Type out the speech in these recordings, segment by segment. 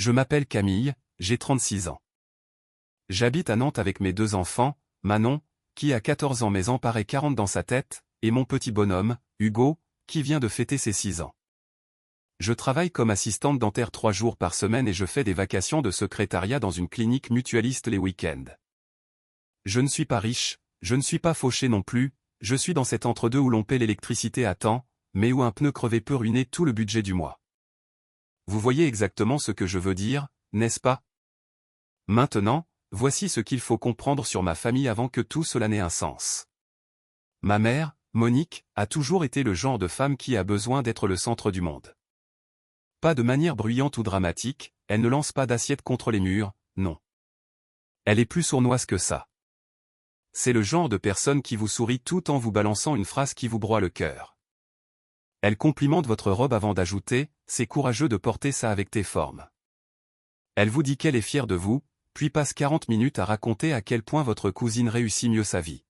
Je m'appelle Camille, j'ai 36 ans. J'habite à Nantes avec mes 2 enfants, Manon, qui a 14 ans mais en paraît 40 dans sa tête, et mon petit bonhomme, Hugo, qui vient de fêter ses 6 ans. Je travaille comme assistante dentaire 3 jours par semaine et je fais des vacations de secrétariat dans une clinique mutualiste les week-ends. Je ne suis pas riche, je ne suis pas fauché non plus, je suis dans cet entre-deux où l'on paie l'électricité à temps, mais où un pneu crevé peut ruiner tout le budget du mois. Vous voyez exactement ce que je veux dire, n'est-ce pas? Maintenant, voici ce qu'il faut comprendre sur ma famille avant que tout cela n'ait un sens. Ma mère, Monique, a toujours été le genre de femme qui a besoin d'être le centre du monde. Pas de manière bruyante ou dramatique, elle ne lance pas d'assiette contre les murs, non. Elle est plus sournoise que ça. C'est le genre de personne qui vous sourit tout en vous balançant une phrase qui vous broie le cœur. Elle complimente votre robe avant d'ajouter « C'est courageux de porter ça avec tes formes ». Elle vous dit qu'elle est fière de vous, puis passe 40 minutes à raconter à quel point votre cousine réussit mieux sa vie.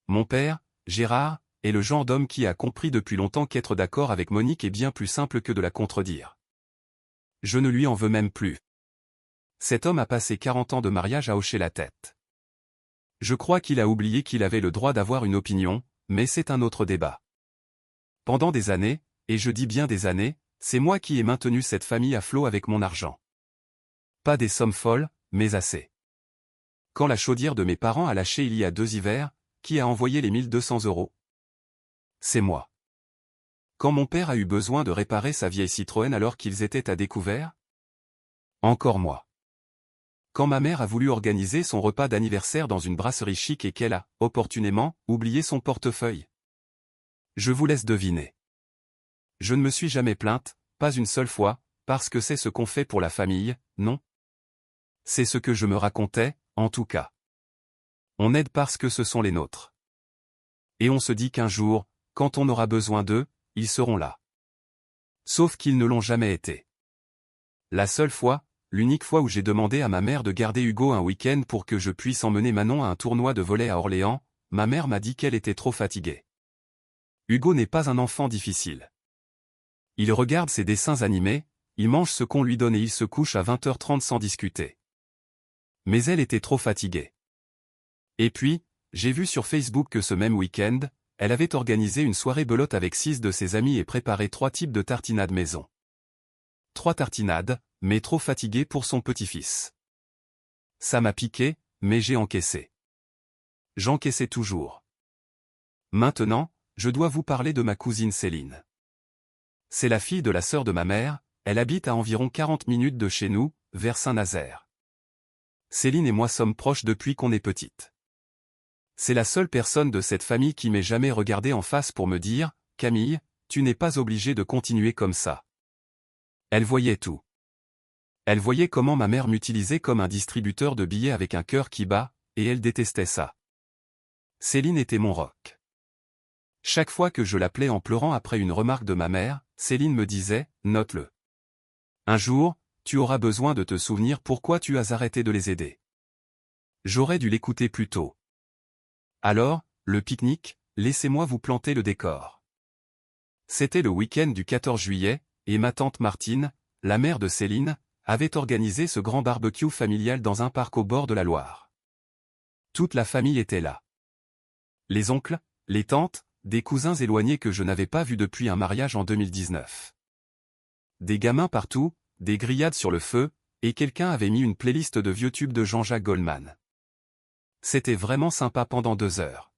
Mon père, Gérard, est le genre d'homme qui a compris depuis longtemps qu'être d'accord avec Monique est bien plus simple que de la contredire. Je ne lui en veux même plus. Cet homme a passé 40 ans de mariage à hocher la tête. Je crois qu'il a oublié qu'il avait le droit d'avoir une opinion, mais c'est un autre débat. Pendant des années, et je dis bien des années, c'est moi qui ai maintenu cette famille à flot avec mon argent. Pas des sommes folles, mais assez. Quand la chaudière de mes parents a lâché il y a 2 hivers, qui a envoyé les 1200 €? C'est moi. Quand mon père a eu besoin de réparer sa vieille Citroën alors qu'ils étaient à découvert? Encore moi. Quand ma mère a voulu organiser son repas d'anniversaire dans une brasserie chic et qu'elle a, opportunément, oublié son portefeuille? Je vous laisse deviner. Je ne me suis jamais plainte, pas une seule fois, parce que c'est ce qu'on fait pour la famille, non? C'est ce que je me racontais, en tout cas. On aide parce que ce sont les nôtres. Et on se dit qu'un jour, quand on aura besoin d'eux, ils seront là. Sauf qu'ils ne l'ont jamais été. La seule fois, l'unique fois où j'ai demandé à ma mère de garder Hugo un week-end pour que je puisse emmener Manon à un tournoi de volley à Orléans, ma mère m'a dit qu'elle était trop fatiguée. Hugo n'est pas un enfant difficile. Il regarde ses dessins animés, il mange ce qu'on lui donne et il se couche à 20h30 sans discuter. Mais elle était trop fatiguée. Et puis, j'ai vu sur Facebook que ce même week-end, elle avait organisé une soirée belote avec 6 de ses amis et préparé 3 types de tartinades maison. 3 tartinades, mais trop fatiguée pour son petit-fils. Ça m'a piqué, mais j'ai encaissé. J'encaissais toujours. Maintenant, je dois vous parler de ma cousine Céline. C'est la fille de la sœur de ma mère, elle habite à environ 40 minutes de chez nous, vers Saint-Nazaire. Céline et moi sommes proches depuis qu'on est petite. C'est la seule personne de cette famille qui m'ait jamais regardé en face pour me dire « Camille, tu n'es pas obligée de continuer comme ça ». Elle voyait tout. Elle voyait comment ma mère m'utilisait comme un distributeur de billets avec un cœur qui bat, et elle détestait ça. Céline était mon roc. Chaque fois que je l'appelais en pleurant après une remarque de ma mère, Céline me disait « Note-le. Un jour, tu auras besoin de te souvenir pourquoi tu as arrêté de les aider. » J'aurais dû l'écouter plus tôt. Alors, le pique-nique, laissez-moi vous planter le décor. C'était le week-end du 14 juillet, et ma tante Martine, la mère de Céline, avait organisé ce grand barbecue familial dans un parc au bord de la Loire. Toute la famille était là. Les oncles, les tantes, des cousins éloignés que je n'avais pas vus depuis un mariage en 2019. Des gamins partout, des grillades sur le feu, et quelqu'un avait mis une playlist de vieux tubes de Jean-Jacques Goldman. C'était vraiment sympa pendant 2 heures.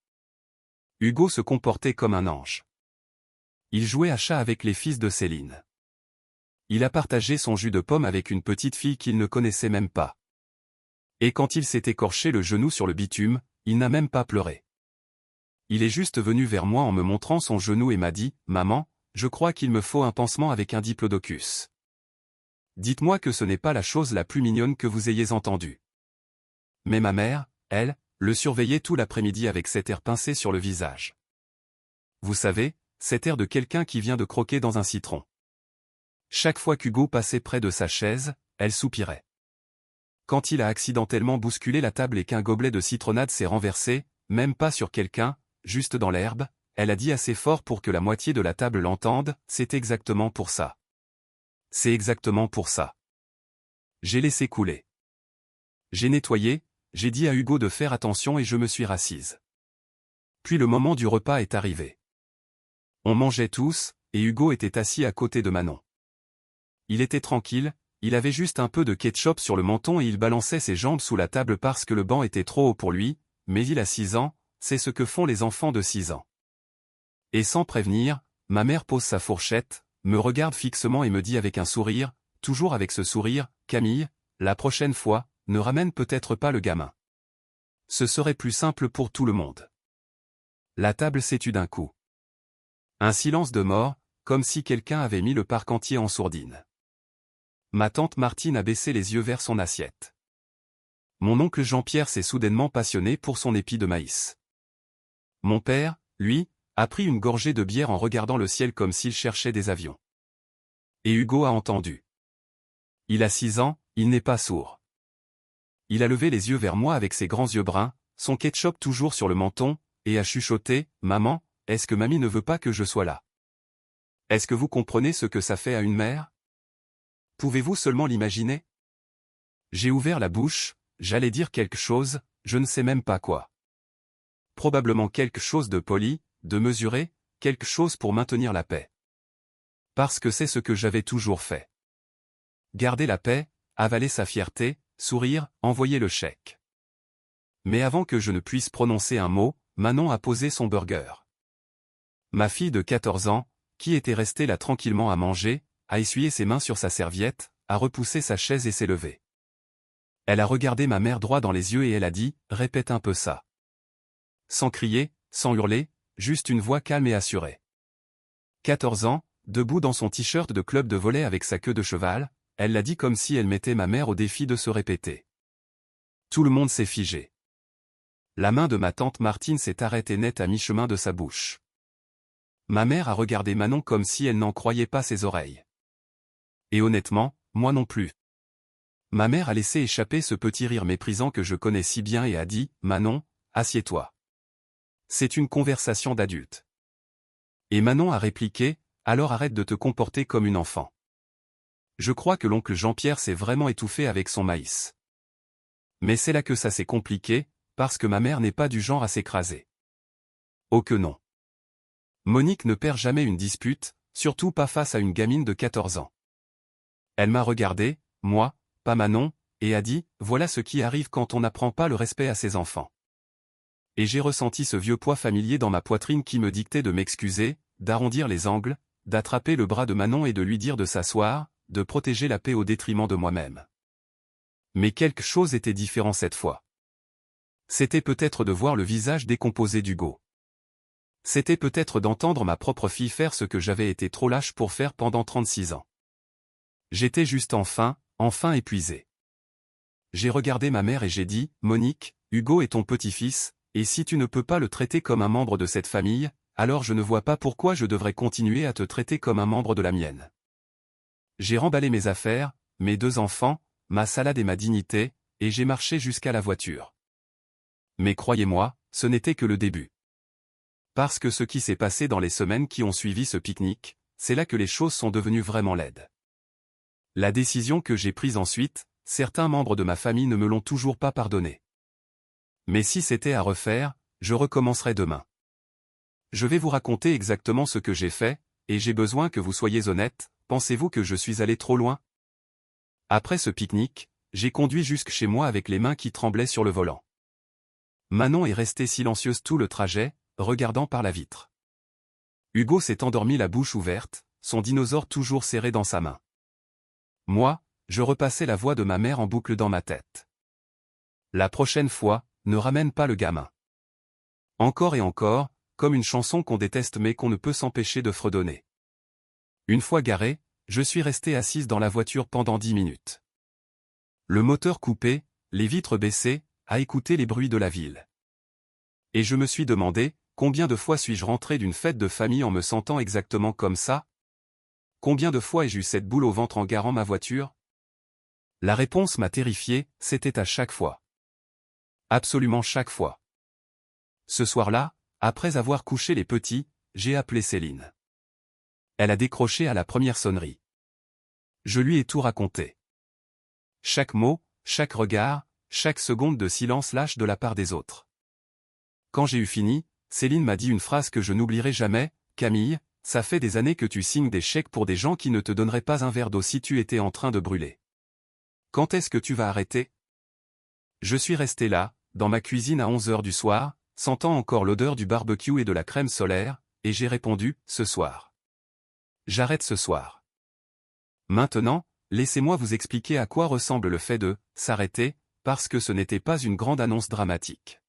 Hugo se comportait comme un ange. Il jouait à chat avec les fils de Céline. Il a partagé son jus de pomme avec une petite fille qu'il ne connaissait même pas. Et quand il s'est écorché le genou sur le bitume, il n'a même pas pleuré. Il est juste venu vers moi en me montrant son genou et m'a dit « Maman, je crois qu'il me faut un pansement avec un diplodocus. Dites-moi que ce n'est pas la chose la plus mignonne que vous ayez entendue. » Mais ma mère, elle, le surveillait tout l'après-midi avec cet air pincé sur le visage. Vous savez, cet air de quelqu'un qui vient de croquer dans un citron. Chaque fois qu'Hugo passait près de sa chaise, elle soupirait. Quand il a accidentellement bousculé la table et qu'un gobelet de citronnade s'est renversé, même pas sur quelqu'un, juste dans l'herbe, elle a dit assez fort pour que la moitié de la table l'entende, c'est exactement pour ça. C'est exactement pour ça. J'ai laissé couler. J'ai nettoyé, j'ai dit à Hugo de faire attention et je me suis rassise. Puis le moment du repas est arrivé. On mangeait tous, et Hugo était assis à côté de Manon. Il était tranquille, il avait juste un peu de ketchup sur le menton et il balançait ses jambes sous la table parce que le banc était trop haut pour lui, mais il a 6 ans, c'est ce que font les enfants de 6 ans. Et sans prévenir, ma mère pose sa fourchette, me regarde fixement et me dit avec un sourire, toujours avec ce sourire, « Camille, la prochaine fois, ne ramène peut-être pas le gamin. Ce serait plus simple pour tout le monde. » La table s'est tue d'un coup. Un silence de mort, comme si quelqu'un avait mis le parquentier en sourdine. Ma tante Martine a baissé les yeux vers son assiette. Mon oncle Jean-Pierre s'est soudainement passionné pour son épi de maïs. Mon père, lui, a pris une gorgée de bière en regardant le ciel comme s'il cherchait des avions. Et Hugo a entendu. Il a 6 ans, il n'est pas sourd. Il a levé les yeux vers moi avec ses grands yeux bruns, son ketchup toujours sur le menton, et a chuchoté, « Maman, est-ce que mamie ne veut pas que je sois là? Est-ce que vous comprenez ce que ça fait à une mère? Pouvez-vous seulement l'imaginer? » J'ai ouvert la bouche, j'allais dire quelque chose, je ne sais même pas quoi. Probablement quelque chose de poli, de mesuré, quelque chose pour maintenir la paix. Parce que c'est ce que j'avais toujours fait. Garder la paix, avaler sa fierté, sourire, envoyer le chèque. Mais avant que je ne puisse prononcer un mot, Manon a posé son burger. Ma fille de 14 ans, qui était restée là tranquillement à manger, a essuyé ses mains sur sa serviette, a repoussé sa chaise et s'est levée. Elle a regardé ma mère droit dans les yeux et elle a dit, « Répète un peu ça. » Sans crier, sans hurler, juste une voix calme et assurée. 14 ans, debout dans son t-shirt de club de volley avec sa queue de cheval, elle l'a dit comme si elle mettait ma mère au défi de se répéter. Tout le monde s'est figé. La main de ma tante Martine s'est arrêtée net à mi-chemin de sa bouche. Ma mère a regardé Manon comme si elle n'en croyait pas ses oreilles. Et honnêtement, moi non plus. Ma mère a laissé échapper ce petit rire méprisant que je connais si bien et a dit, « Manon, assieds-toi. C'est une conversation d'adulte. » Et Manon a répliqué, « Alors arrête de te comporter comme une enfant. » Je crois que l'oncle Jean-Pierre s'est vraiment étouffé avec son maïs. Mais c'est là que ça s'est compliqué, parce que ma mère n'est pas du genre à s'écraser. Oh que non. Monique ne perd jamais une dispute, surtout pas face à une gamine de 14 ans. Elle m'a regardé, moi, pas Manon, et a dit, « Voilà ce qui arrive quand on n'apprend pas le respect à ses enfants. » Et j'ai ressenti ce vieux poids familier dans ma poitrine qui me dictait de m'excuser, d'arrondir les angles, d'attraper le bras de Manon et de lui dire de s'asseoir, de protéger la paix au détriment de moi-même. Mais quelque chose était différent cette fois. C'était peut-être de voir le visage décomposé d'Hugo. C'était peut-être d'entendre ma propre fille faire ce que j'avais été trop lâche pour faire pendant 36 ans. J'étais juste enfin épuisé. J'ai regardé ma mère et j'ai dit, « Monique, Hugo est ton petit-fils, et si tu ne peux pas le traiter comme un membre de cette famille, alors je ne vois pas pourquoi je devrais continuer à te traiter comme un membre de la mienne. » J'ai remballé mes affaires, mes 2 enfants, ma salade et ma dignité, et j'ai marché jusqu'à la voiture. Mais croyez-moi, ce n'était que le début. Parce que ce qui s'est passé dans les semaines qui ont suivi ce pique-nique, c'est là que les choses sont devenues vraiment laides. La décision que j'ai prise ensuite, certains membres de ma famille ne me l'ont toujours pas pardonnée. Mais si c'était à refaire, je recommencerais demain. Je vais vous raconter exactement ce que j'ai fait, et j'ai besoin que vous soyez honnête, pensez-vous que je suis allé trop loin? Après ce pique-nique, j'ai conduit jusque chez moi avec les mains qui tremblaient sur le volant. Manon est restée silencieuse tout le trajet, regardant par la vitre. Hugo s'est endormi la bouche ouverte, son dinosaure toujours serré dans sa main. Moi, je repassais la voix de ma mère en boucle dans ma tête. La prochaine fois, ne ramène pas le gamin. Encore et encore, comme une chanson qu'on déteste mais qu'on ne peut s'empêcher de fredonner. Une fois garé, je suis resté assise dans la voiture pendant 10 minutes. Le moteur coupé, les vitres baissées, à écouter les bruits de la ville. Et je me suis demandé, combien de fois suis-je rentré d'une fête de famille en me sentant exactement comme ça? Combien de fois ai-je eu cette boule au ventre en garant ma voiture? La réponse m'a terrifié, c'était à chaque fois. Absolument chaque fois. Ce soir-là, après avoir couché les petits, j'ai appelé Céline. Elle a décroché à la première sonnerie. Je lui ai tout raconté. chaque mot, chaque regard, chaque seconde de silence lâche de la part des autres. Quand j'ai eu fini, Céline m'a dit une phrase que je n'oublierai jamais, « Camille, ça fait des années que tu signes des chèques pour des gens qui ne te donneraient pas un verre d'eau si tu étais en train de brûler. Quand est-ce que tu vas arrêter ?» Je suis resté là, dans ma cuisine à 11 h du soir, sentant encore l'odeur du barbecue et de la crème solaire, et j'ai répondu, « Ce soir. J'arrête ce soir. » Maintenant, laissez-moi vous expliquer à quoi ressemble le fait de « s'arrêter », parce que ce n'était pas une grande annonce dramatique.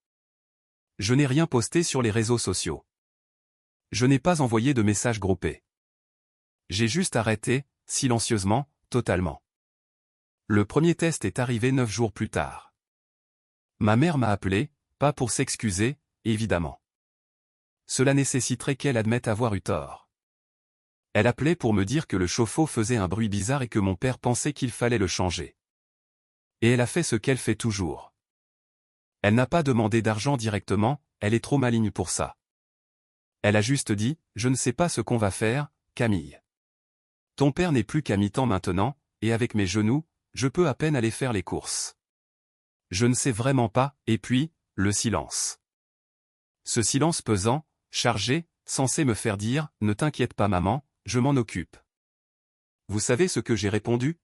Je n'ai rien posté sur les réseaux sociaux. Je n'ai pas envoyé de messages groupés. J'ai juste arrêté, silencieusement, totalement. Le premier test est arrivé 9 jours plus tard. Ma mère m'a appelé, pas pour s'excuser, évidemment. Cela nécessiterait qu'elle admette avoir eu tort. Elle appelait pour me dire que le chauffe-eau faisait un bruit bizarre et que mon père pensait qu'il fallait le changer. Et elle a fait ce qu'elle fait toujours. Elle n'a pas demandé d'argent directement, elle est trop maligne pour ça. Elle a juste dit, « Je ne sais pas ce qu'on va faire, Camille. Ton père n'est plus qu'à mi-temps maintenant, et avec mes genoux, je peux à peine aller faire les courses. Je ne sais vraiment pas, » et puis, le silence. Ce silence pesant, chargé, censé me faire dire, « Ne t'inquiète pas maman, je m'en occupe. » Vous savez ce que j'ai répondu?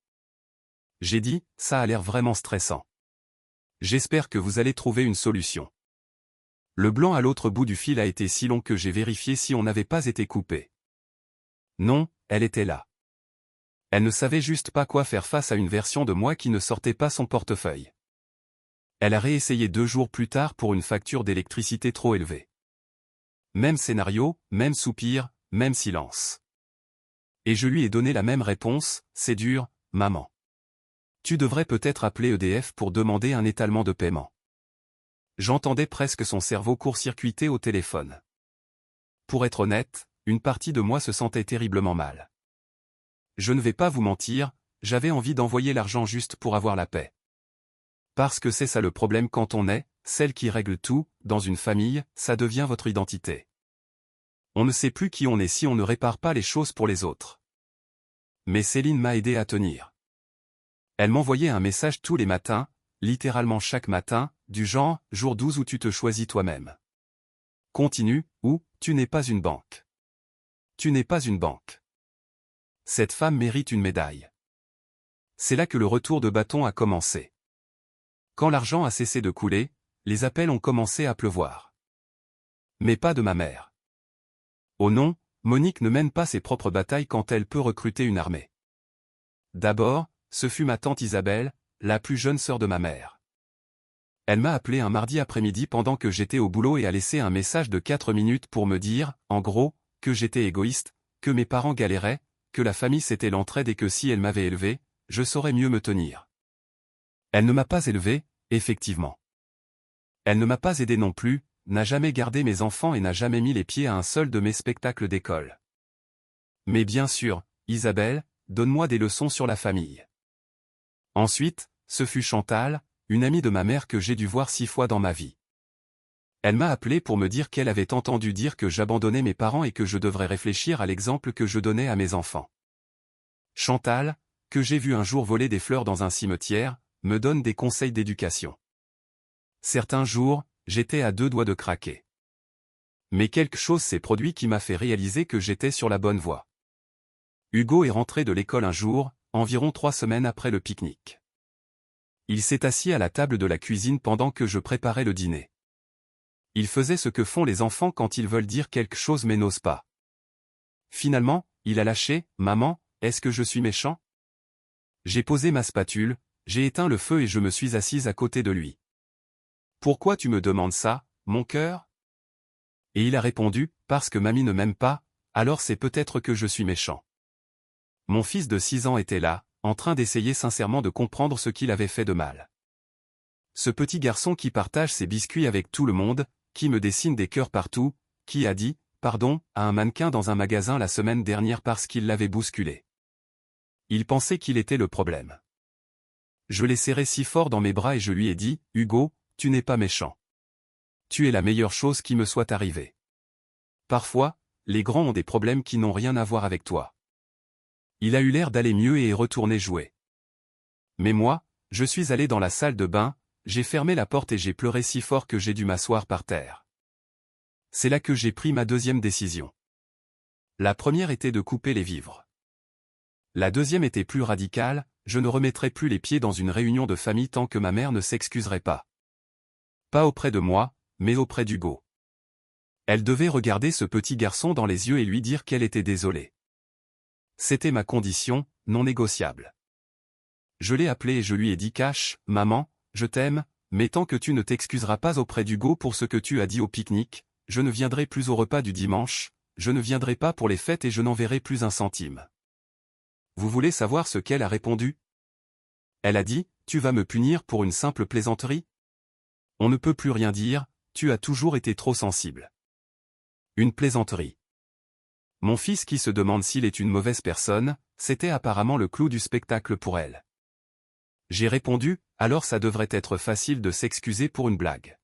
J'ai dit, « Ça a l'air vraiment stressant. J'espère que vous allez trouver une solution. » Le blanc à l'autre bout du fil a été si long que j'ai vérifié si on n'avait pas été coupé. Non, elle était là. Elle ne savait juste pas quoi faire face à une version de moi qui ne sortait pas son portefeuille. Elle a réessayé 2 jours plus tard pour une facture d'électricité trop élevée. Même scénario, même soupir, même silence. Et je lui ai donné la même réponse, « C'est dur, maman. Tu devrais peut-être appeler EDF pour demander un étalement de paiement. » J'entendais presque son cerveau court-circuiter au téléphone. Pour être honnête, une partie de moi se sentait terriblement mal. Je ne vais pas vous mentir, j'avais envie d'envoyer l'argent juste pour avoir la paix. Parce que c'est ça le problème quand on est, celle qui règle tout, dans une famille, ça devient votre identité. On ne sait plus qui on est si on ne répare pas les choses pour les autres. Mais Céline m'a aidé à tenir. Elle m'envoyait un message tous les matins, littéralement chaque matin, du genre, jour 12 où tu te choisis toi-même. Continue, ou, tu n'es pas une banque. Tu n'es pas une banque. Cette femme mérite une médaille. C'est là que le retour de bâton a commencé. Quand l'argent a cessé de couler, les appels ont commencé à pleuvoir. Mais pas de ma mère. Oh non, Monique ne mène pas ses propres batailles quand elle peut recruter une armée. D'abord, ce fut ma tante Isabelle, la plus jeune sœur de ma mère. Elle m'a appelé un mardi après-midi pendant que j'étais au boulot et a laissé un message de 4 minutes pour me dire, en gros, que j'étais égoïste, que mes parents galéraient, que la famille c'était l'entraide et que si elle m'avait élevé, je saurais mieux me tenir. Elle ne m'a pas élevé, effectivement. Elle ne m'a pas aidé non plus, n'a jamais gardé mes enfants et n'a jamais mis les pieds à un seul de mes spectacles d'école. Mais bien sûr, Isabelle, donne-moi des leçons sur la famille. Ensuite, ce fut Chantal, une amie de ma mère que j'ai dû voir 6 fois dans ma vie. Elle m'a appelé pour me dire qu'elle avait entendu dire que j'abandonnais mes parents et que je devrais réfléchir à l'exemple que je donnais à mes enfants. Chantal, que j'ai vu un jour voler des fleurs dans un cimetière, me donne des conseils d'éducation. Certains jours, j'étais à 2 doigts de craquer. Mais quelque chose s'est produit qui m'a fait réaliser que j'étais sur la bonne voie. Hugo est rentré de l'école un jour, environ 3 semaines après le pique-nique. Il s'est assis à la table de la cuisine pendant que je préparais le dîner. Il faisait ce que font les enfants quand ils veulent dire quelque chose mais n'osent pas. Finalement, il a lâché, « Maman, est-ce que je suis méchant ?» J'ai posé ma spatule, j'ai éteint le feu et je me suis assise à côté de lui. « Pourquoi tu me demandes ça, mon cœur ?» Et il a répondu, « Parce que mamie ne m'aime pas, alors c'est peut-être que je suis méchant. » Mon fils de 6 ans était là, en train d'essayer sincèrement de comprendre ce qu'il avait fait de mal. Ce petit garçon qui partage ses biscuits avec tout le monde, qui me dessine des cœurs partout, qui a dit « pardon » à un mannequin dans un magasin la semaine dernière parce qu'il l'avait bousculé. Il pensait qu'il était le problème. Je l'ai serré si fort dans mes bras et je lui ai dit « Hugo, tu n'es pas méchant. Tu es la meilleure chose qui me soit arrivée. Parfois, les grands ont des problèmes qui n'ont rien à voir avec toi. » Il a eu l'air d'aller mieux et est retourné jouer. Mais moi, Je suis allé dans la salle de bain, j'ai fermé la porte et j'ai pleuré si fort que j'ai dû m'asseoir par terre. C'est là que j'ai pris ma deuxième décision. La première était de couper les vivres. La deuxième était plus radicale, je ne remettrai plus les pieds dans une réunion de famille tant que ma mère ne s'excuserait pas. Pas auprès de moi, mais auprès d'Hugo. Elle devait regarder ce petit garçon dans les yeux et lui dire qu'elle était désolée. C'était ma condition, non négociable. Je l'ai appelé et je lui ai dit cash, maman, je t'aime, mais tant que tu ne t'excuseras pas auprès d'Hugo pour ce que tu as dit au pique-nique, je ne viendrai plus au repas du dimanche, je ne viendrai pas pour les fêtes et je n'enverrai plus un centime. Vous voulez savoir ce qu'elle a répondu? Elle a dit, tu vas me punir pour une simple plaisanterie? On ne peut plus rien dire, tu as toujours été trop sensible. Une plaisanterie. Mon fils qui se demande s'il est une mauvaise personne, c'était apparemment le clou du spectacle pour elle. J'ai répondu, alors ça devrait être facile de s'excuser pour une blague.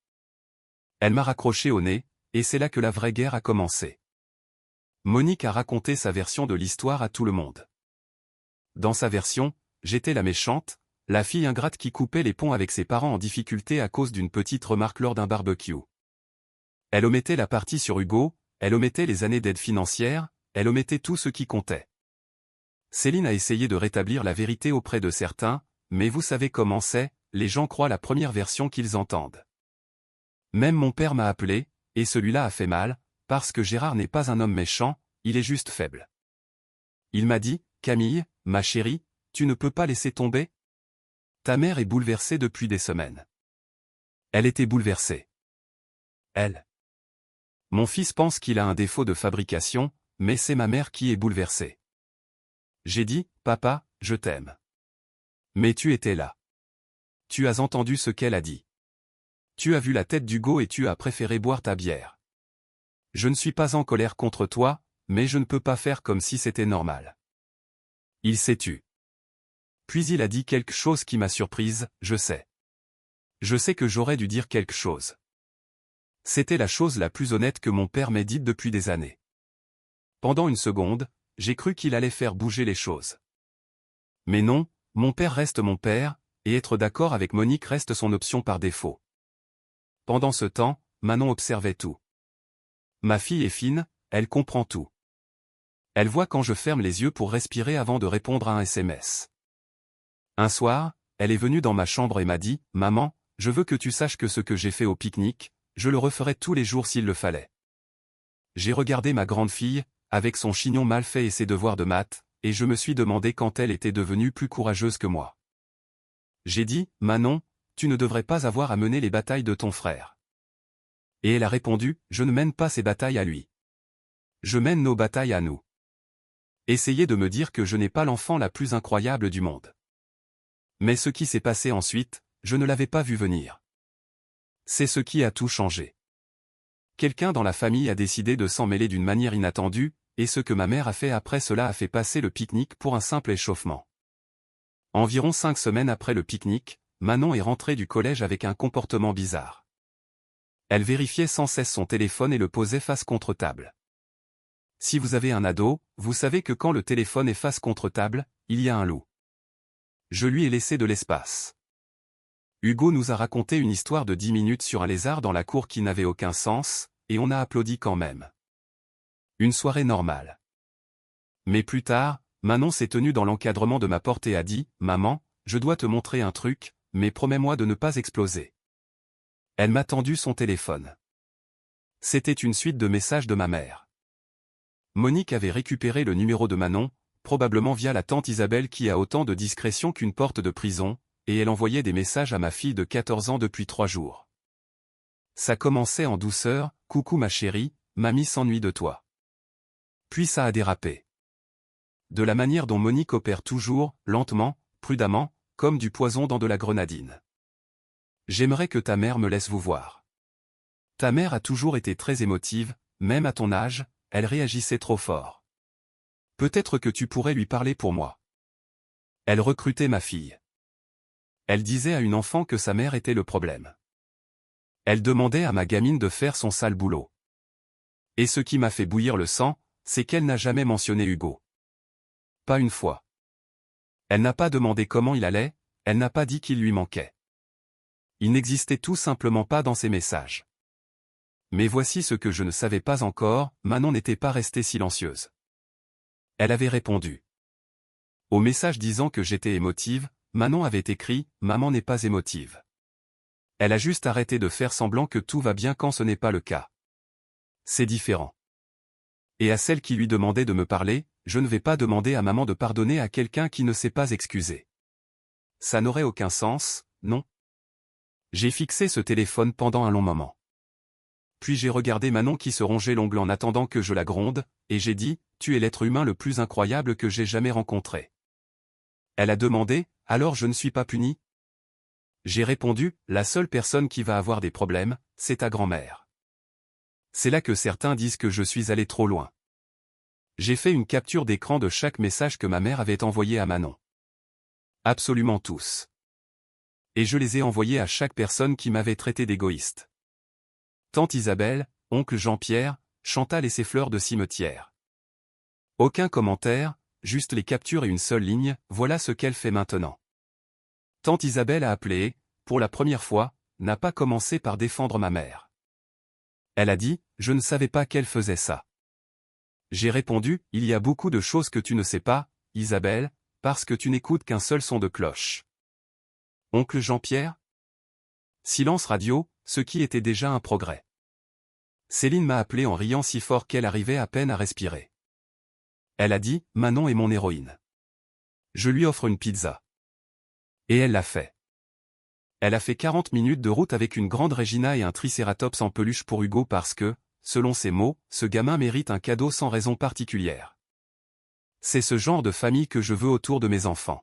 Elle m'a raccroché au nez, et c'est là que la vraie guerre a commencé. Monique a raconté sa version de l'histoire à tout le monde. Dans sa version, j'étais la méchante, la fille ingrate qui coupait les ponts avec ses parents en difficulté à cause d'une petite remarque lors d'un barbecue. Elle omettait la partie sur Hugo, elle omettait les années d'aide financière, elle omettait tout ce qui comptait. Céline a essayé de rétablir la vérité auprès de certains, mais vous savez comment c'est, les gens croient la première version qu'ils entendent. Même mon père m'a appelé, et celui-là a fait mal, parce que Gérard n'est pas un homme méchant, il est juste faible. Il m'a dit, Camille, ma chérie, tu ne peux pas laisser tomber? Ta mère est bouleversée depuis des semaines. Elle était bouleversée. Elle. Mon fils pense qu'il a un défaut de fabrication, mais c'est ma mère qui est bouleversée. J'ai dit, papa, je t'aime. Mais tu étais là. Tu as entendu ce qu'elle a dit. Tu as vu la tête d'Hugo et tu as préféré boire ta bière. Je ne suis pas en colère contre toi, mais je ne peux pas faire comme si c'était normal. Il s'est tu. Puis il a dit quelque chose qui m'a surprise, je sais. Je sais que j'aurais dû dire quelque chose. C'était la chose la plus honnête que mon père m'ait dite depuis des années. Pendant une seconde, j'ai cru qu'il allait faire bouger les choses. Mais non, mon père reste mon père, et être d'accord avec Monique reste son option par défaut. Pendant ce temps, Manon observait tout. Ma fille est fine, elle comprend tout. Elle voit quand je ferme les yeux pour respirer avant de répondre à un SMS. Un soir, elle est venue dans ma chambre et m'a dit, « Maman, je veux que tu saches que ce que j'ai fait au pique-nique, je le referais tous les jours s'il le fallait. » J'ai regardé ma grande fille, avec son chignon mal fait et ses devoirs de maths, et je me suis demandé quand elle était devenue plus courageuse que moi. J'ai dit, « Manon, tu ne devrais pas avoir à mener les batailles de ton frère. » Et elle a répondu, « Je ne mène pas ces batailles à lui. Je mène nos batailles à nous. » Essayez de me dire que je n'ai pas l'enfant la plus incroyable du monde. Mais ce qui s'est passé ensuite, je ne l'avais pas vu venir. C'est ce qui a tout changé. Quelqu'un dans la famille a décidé de s'en mêler d'une manière inattendue, et ce que ma mère a fait après cela a fait passer le pique-nique pour un simple échauffement. Environ 5 semaines après le pique-nique, Manon est rentrée du collège avec un comportement bizarre. Elle vérifiait sans cesse son téléphone et le posait face contre table. Si vous avez un ado, vous savez que quand le téléphone est face contre table, il y a un loup. Je lui ai laissé de l'espace. Hugo nous a raconté une histoire de 10 minutes sur un lézard dans la cour qui n'avait aucun sens, et on a applaudi quand même. Une soirée normale. Mais plus tard, Manon s'est tenue dans l'encadrement de ma porte et a dit, « Maman, je dois te montrer un truc, mais promets-moi de ne pas exploser. » Elle m'a tendu son téléphone. C'était une suite de messages de ma mère. Monique avait récupéré le numéro de Manon, probablement via la tante Isabelle qui a autant de discrétion qu'une porte de prison, et elle envoyait des messages à ma fille de 14 ans depuis 3 jours. Ça commençait en douceur, « Coucou ma chérie, mamie s'ennuie de toi. » Puis ça a dérapé. De la manière dont Monique opère toujours, lentement, prudemment, comme du poison dans de la grenadine. J'aimerais que ta mère me laisse vous voir. Ta mère a toujours été très émotive, même à ton âge, elle réagissait trop fort. Peut-être que tu pourrais lui parler pour moi. Elle recrutait ma fille. Elle disait à une enfant que sa mère était le problème. Elle demandait à ma gamine de faire son sale boulot. Et ce qui m'a fait bouillir le sang, c'est qu'elle n'a jamais mentionné Hugo. Pas une fois. Elle n'a pas demandé comment il allait, elle n'a pas dit qu'il lui manquait. Il n'existait tout simplement pas dans ses messages. Mais voici ce que je ne savais pas encore, Manon n'était pas restée silencieuse. Elle avait répondu. Au message disant que j'étais émotive, Manon avait écrit « Maman n'est pas émotive ». Elle a juste arrêté de faire semblant que tout va bien quand ce n'est pas le cas. C'est différent. Et à celle qui lui demandait de me parler, je ne vais pas demander à maman de pardonner à quelqu'un qui ne s'est pas excusé. Ça n'aurait aucun sens, non? J'ai fixé ce téléphone pendant un long moment. Puis j'ai regardé Manon qui se rongeait l'ongle en attendant que je la gronde, et j'ai dit « Tu es l'être humain le plus incroyable que j'ai jamais rencontré ». Elle a demandé « Alors je ne suis pas puni ?» J'ai répondu « La seule personne qui va avoir des problèmes, c'est ta grand-mère. » C'est là que certains disent que je suis allé trop loin. J'ai fait une capture d'écran de chaque message que ma mère avait envoyé à Manon. Absolument tous. Et je les ai envoyés à chaque personne qui m'avait traité d'égoïste. Tante Isabelle, oncle Jean-Pierre, Chantal et ses fleurs de cimetière. Aucun commentaire, juste les captures et une seule ligne, voilà ce qu'elle fait maintenant. Tante Isabelle a appelé, pour la première fois, n'a pas commencé par défendre ma mère. Elle a dit, je ne savais pas qu'elle faisait ça. J'ai répondu, il y a beaucoup de choses que tu ne sais pas, Isabelle, parce que tu n'écoutes qu'un seul son de cloche. Oncle Jean-Pierre? Silence radio, ce qui était déjà un progrès. Céline m'a appelé en riant si fort qu'elle arrivait à peine à respirer. Elle a dit, Manon est mon héroïne. Je lui offre une pizza. Et elle l'a fait. Elle a fait 40 minutes de route avec une grande Regina et un tricératops en peluche pour Hugo parce que, selon ses mots, ce gamin mérite un cadeau sans raison particulière. C'est ce genre de famille que je veux autour de mes enfants.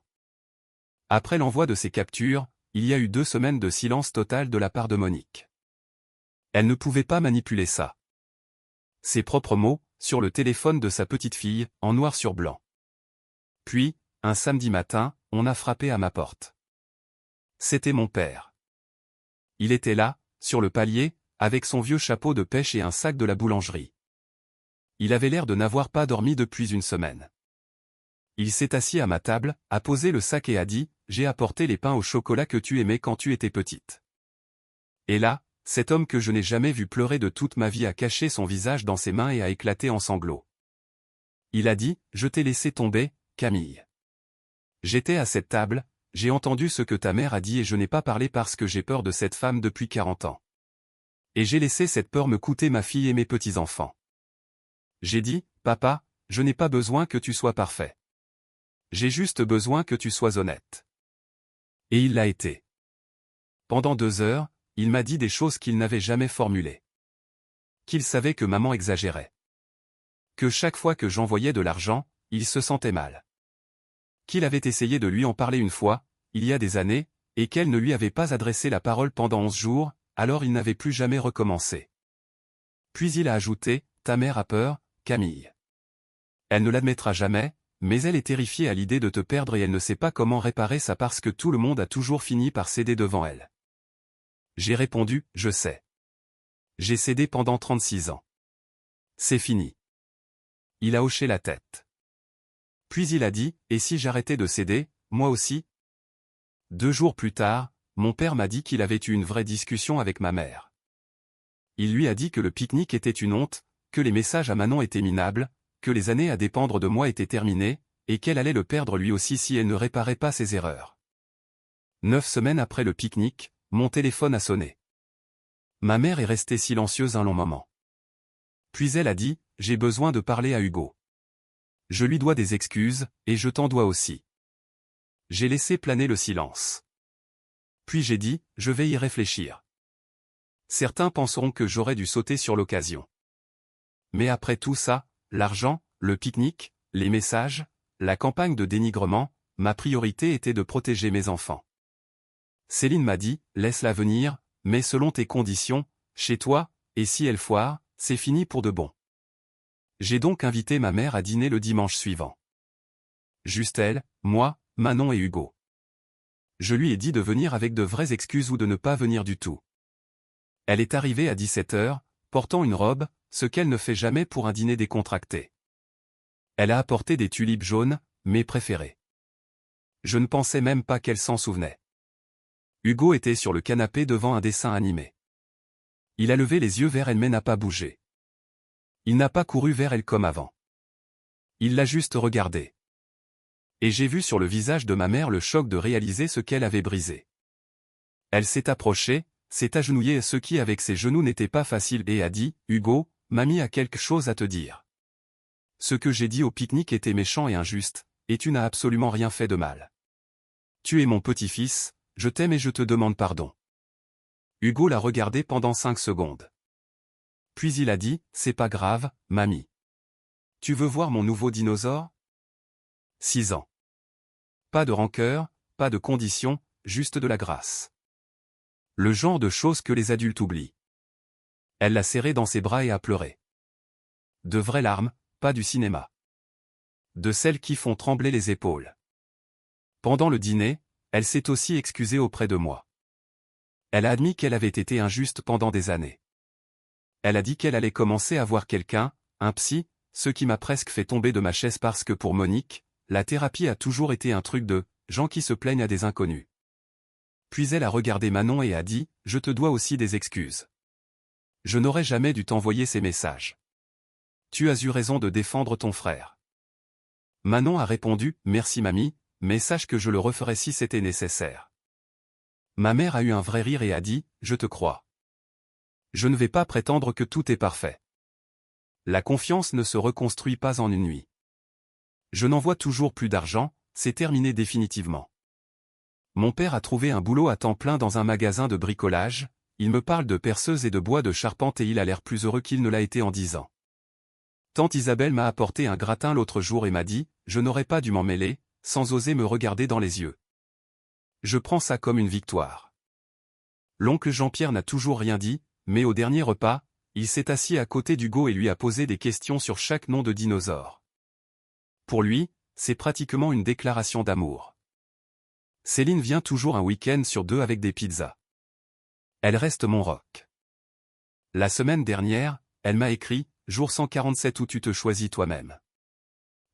Après l'envoi de ces captures, il y a eu 2 semaines de silence total de la part de Monique. Elle ne pouvait pas manipuler ça. Ses propres mots, sur le téléphone de sa petite fille, en noir sur blanc. Puis, un samedi matin, on a frappé à ma porte. C'était mon père. Il était là, sur le palier, avec son vieux chapeau de pêche et un sac de la boulangerie. Il avait l'air de n'avoir pas dormi depuis une semaine. Il s'est assis à ma table, a posé le sac et a dit, « J'ai apporté les pains au chocolat que tu aimais quand tu étais petite. » Et là, cet homme que je n'ai jamais vu pleurer de toute ma vie a caché son visage dans ses mains et a éclaté en sanglots. Il a dit, « Je t'ai laissé tomber, Camille. J'étais à cette table, j'ai entendu ce que ta mère a dit et je n'ai pas parlé parce que j'ai peur de cette femme depuis 40 ans. Et j'ai laissé cette peur me coûter ma fille et mes petits-enfants. J'ai dit, papa, je n'ai pas besoin que tu sois parfait. J'ai juste besoin que tu sois honnête. » Et il l'a été. Pendant 2 heures, il m'a dit des choses qu'il n'avait jamais formulées. Qu'il savait que maman exagérait. Que chaque fois que j'envoyais de l'argent, il se sentait mal. Qu'il avait essayé de lui en parler une fois, il y a des années, et qu'elle ne lui avait pas adressé la parole pendant 11 jours, alors il n'avait plus jamais recommencé. Puis il a ajouté, « Ta mère a peur, Camille. Elle ne l'admettra jamais, mais elle est terrifiée à l'idée de te perdre et elle ne sait pas comment réparer ça parce que tout le monde a toujours fini par céder devant elle. » J'ai répondu, « Je sais. J'ai cédé pendant 36 ans. C'est fini. » Il a hoché la tête. Puis il a dit, « Et si j'arrêtais de céder, moi aussi ?» 2 jours plus tard, mon père m'a dit qu'il avait eu une vraie discussion avec ma mère. Il lui a dit que le pique-nique était une honte, que les messages à Manon étaient minables, que les années à dépendre de moi étaient terminées, et qu'elle allait le perdre lui aussi si elle ne réparait pas ses erreurs. 9 semaines après le pique-nique, mon téléphone a sonné. Ma mère est restée silencieuse un long moment. Puis elle a dit, « J'ai besoin de parler à Hugo. Je lui dois des excuses, et je t'en dois aussi. » J'ai laissé planer le silence. Puis j'ai dit, « Je vais y réfléchir. » Certains penseront que j'aurais dû sauter sur l'occasion. Mais après tout ça, l'argent, le pique-nique, les messages, la campagne de dénigrement, ma priorité était de protéger mes enfants. Céline m'a dit, « Laisse-la venir, mais selon tes conditions, chez toi, et si elle foire, c'est fini pour de bon. » J'ai donc invité ma mère à dîner le dimanche suivant. Juste elle, moi, Manon et Hugo. Je lui ai dit de venir avec de vraies excuses ou de ne pas venir du tout. Elle est arrivée à 17 h, portant une robe, ce qu'elle ne fait jamais pour un dîner décontracté. Elle a apporté des tulipes jaunes, mes préférées. Je ne pensais même pas qu'elle s'en souvenait. Hugo était sur le canapé devant un dessin animé. Il a levé les yeux vers elle mais n'a pas bougé. Il n'a pas couru vers elle comme avant. Il l'a juste regardée. Et j'ai vu sur le visage de ma mère le choc de réaliser ce qu'elle avait brisé. Elle s'est approchée, s'est agenouillée, ce qui avec ses genoux n'était pas facile, et a dit « Hugo, mamie a quelque chose à te dire. Ce que j'ai dit au pique-nique était méchant et injuste, et tu n'as absolument rien fait de mal. Tu es mon petit-fils, je t'aime et je te demande pardon. » Hugo l'a regardé pendant 5 secondes. Puis il a dit « C'est pas grave, mamie. Tu veux voir mon nouveau dinosaure ? 6 ans. Pas de rancœur, pas de conditions, juste de la grâce. Le genre de choses que les adultes oublient. Elle l'a serré dans ses bras et a pleuré. De vraies larmes, pas du cinéma. De celles qui font trembler les épaules. Pendant le dîner, elle s'est aussi excusée auprès de moi. Elle a admis qu'elle avait été injuste pendant des années. Elle a dit qu'elle allait commencer à voir quelqu'un, un psy, ce qui m'a presque fait tomber de ma chaise parce que pour Monique, la thérapie a toujours été un truc de gens qui se plaignent à des inconnus. Puis elle a regardé Manon et a dit « Je te dois aussi des excuses. Je n'aurais jamais dû t'envoyer ces messages. Tu as eu raison de défendre ton frère. » Manon a répondu « Merci mamie, mais sache que je le referais si c'était nécessaire. » Ma mère a eu un vrai rire et a dit « Je te crois. Je ne vais pas prétendre que tout est parfait. La confiance ne se reconstruit pas en une nuit. Je n'envoie toujours plus d'argent, c'est terminé définitivement. Mon père a trouvé un boulot à temps plein dans un magasin de bricolage, il me parle de perceuse et de bois de charpente et il a l'air plus heureux qu'il ne l'a été en 10 ans. Tante Isabelle m'a apporté un gratin l'autre jour et m'a dit « Je n'aurais pas dû m'en mêler », sans oser me regarder dans les yeux. Je prends ça comme une victoire. L'oncle Jean-Pierre n'a toujours rien dit, mais au dernier repas, il s'est assis à côté d'Hugo et lui a posé des questions sur chaque nom de dinosaure. Pour lui, c'est pratiquement une déclaration d'amour. Céline vient toujours un week-end sur 2 avec des pizzas. Elle reste mon rock. La semaine dernière, elle m'a écrit « Jour 147 où tu te choisis toi-même.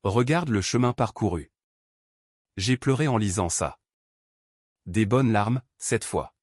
Regarde le chemin parcouru. » J'ai pleuré en lisant ça. Des bonnes larmes, cette fois.